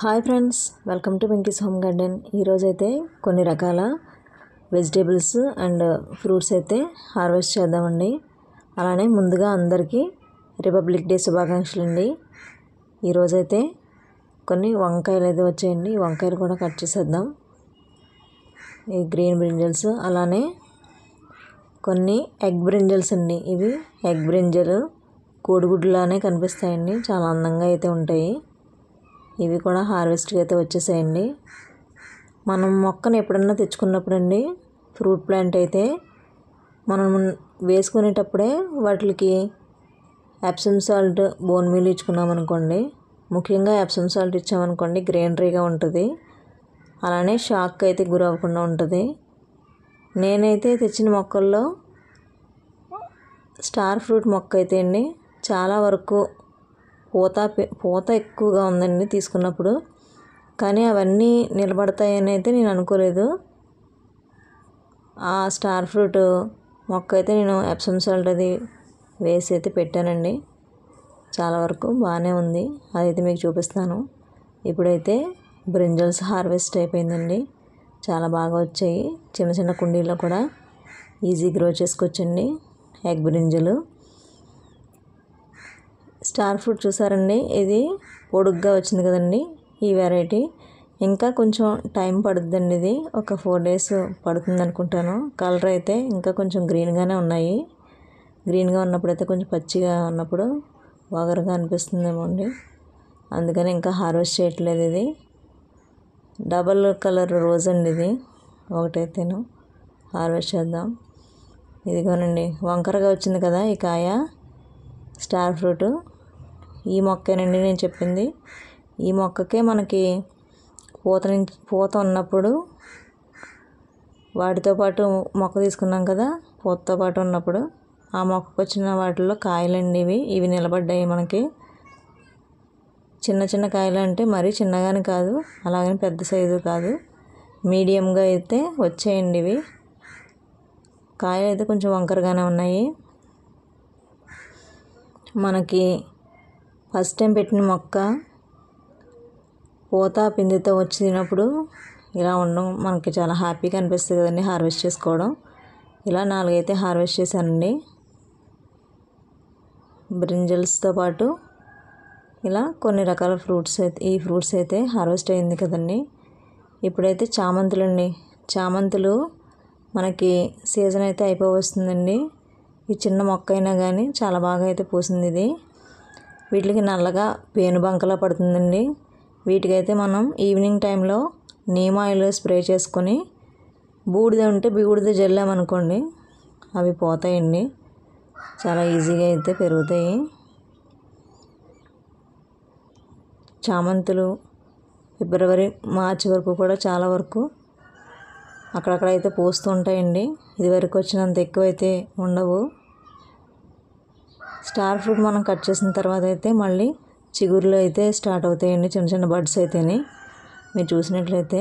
Hi friends, welcome to Venky's home garden. ఈరోజైతే కొన్ని రకాల వెజిటేబుల్స్ అండ్ ఫ్రూట్స్ అయితే హార్వెస్ట్ చేద్దామండి. అలానే ముందుగా అందరికీ రిపబ్లిక్ డే శుభాకాంక్షలు అండి. ఈరోజైతే కొన్ని వంకాయలు అయితే వచ్చాయండి. ఈ వంకాయలు కూడా కట్ చేసేద్దాం. ఈ గ్రీన్ బ్రింజల్స్, అలానే కొన్ని ఎగ్ బ్రింజల్స్ అండి. ఇవి ఎగ్ బ్రింజలు కోడిగుడ్లానే కనిపిస్తాయండి. చాలా అందంగా అయితే ఉంటాయి. ఇవి కూడా హార్వెస్ట్కి అయితే వచ్చేసాయండి. మనం మొక్కను ఎప్పుడన్నా తెచ్చుకున్నప్పుడు అండి, ఫ్రూట్ ప్లాంట్ అయితే మనం వేసుకునేటప్పుడే వాటికి ఎప్సమ్ సాల్ట్, బోన్ మీల్ ఇచ్చుకున్నాం అనుకోండి, ముఖ్యంగా ఎప్సమ్ సాల్ట్ ఇచ్చామనుకోండి గ్రీనరీగా ఉంటుంది. అలానే షాక్ అయితే గురవ్వకుండా ఉంటుంది. నేనైతే తెచ్చిన మొక్కల్లో స్టార్ ఫ్రూట్ మొక్క అయితే అండి చాలా వరకు పూత ఎక్కువగా ఉందండి తీసుకున్నప్పుడు. కానీ అవన్నీ నిలబడతాయని అయితే నేను అనుకోలేదు. ఆ స్టార్ ఫ్రూట్ మొక్క అయితే నేను ఎప్సమ్ సాల్ట్ అది వేసి అయితే పెట్టానండి. చాలా వరకు బాగానే ఉంది. అదైతే మీకు చూపిస్తాను. ఇప్పుడైతే బ్రింజల్స్ హార్వెస్ట్ అయిపోయిందండి. చాలా బాగా వచ్చాయి. చిన్న చిన్న కుండీల్లో కూడా ఈజీ గ్రో చేసుకోవచ్చండి ఎగ్ బ్రింజలు. స్టార్ ఫ్రూట్ చూసారండి, ఇది పొడుగ్గా వచ్చింది కదండి ఈ వెరైటీ. ఇంకా కొంచెం టైం పడుతుందండి. ఇది ఒక 4 days పడుతుంది అనుకుంటాను. కలర్ అయితే ఇంకా కొంచెం గ్రీన్గానే ఉన్నాయి. గ్రీన్గా ఉన్నప్పుడు అయితే కొంచెం పచ్చిగా ఉన్నప్పుడు వగరుగా అనిపిస్తుందేమో అండి. అందుకని ఇంకా హార్వెస్ట్ చేయట్లేదు. ఇది డబల్ కలర్ రోజ్ అండి. ఇది ఒకటైతేను హార్వెస్ట్ చేద్దాం. ఇదిగోనండి వంకరగా వచ్చింది కదా ఈ కాయ, స్టార్ ఫ్రూట్. ఈ మొక్కేనండి నేను చెప్పింది. ఈ మొక్కకే మనకి పూత ఉన్నప్పుడు వాటితో పాటు మొక్క తీసుకున్నాం కదా, పూతతో పాటు ఉన్నప్పుడు ఆ మొక్కకు వచ్చిన వాటిల్లో కాయలండి ఇవి నిలబడ్డాయి మనకి. చిన్న చిన్న కాయలు అంటే మరీ చిన్నగానే కాదు, అలాగని పెద్ద సైజు కాదు, మీడియంగా అయితే వచ్చాయండి ఇవి. కాయలు అయితే కొంచెం వంకరగానే ఉన్నాయి. మనకి ఫస్ట్ టైం పెట్టిన మొక్క పూత పిండితో వచ్చినప్పుడు ఇలా ఉండడం మనకి చాలా హ్యాపీగా అనిపిస్తుంది కదండి హార్వెస్ట్ చేసుకోవడం. ఇలా 4 అయితే హార్వెస్ట్ చేశానండి బ్రింజల్స్తో పాటు. ఇలా కొన్ని రకాల ఫ్రూట్స్ అయితే ఈ ఫ్రూట్స్ అయితే హార్వెస్ట్ అయింది కదండి. ఇప్పుడైతే చామంతులు అండి. చామంతులు మనకి సీజన్ అయితే అయిపోవస్తుందండి. ఈ చిన్న మొక్క అయినా కానీ చాలా బాగా అయితే పూసింది ఇది. వీటికి నల్లగా పేనుబంకలా పడుతుందండి. వీటికైతే మనం ఈవినింగ్ టైంలో నీమ్ ఆయిల్ స్ప్రే చేసుకొని బూడిద ఉంటే బూడిద జల్లామనుకోండి అవి పోతాయండి. చాలా ఈజీగా అయితే పెరుగుతాయి. చామంతులు ఫిబ్రవరి, మార్చి వరకు కూడా చాలా వరకు అక్కడక్కడ అయితే పూస్తూ ఉంటాయండి. ఇదివరకు వచ్చినంత ఎక్కువైతే ఉండవు. స్టార్ ఫ్రూట్ మనం కట్ చేసిన తర్వాత అయితే మళ్ళీ చిగురులు అయితే స్టార్ట్ అవుతాయండి, చిన్న చిన్న బడ్స్ అయితేనే. మీరు చూసినట్లయితే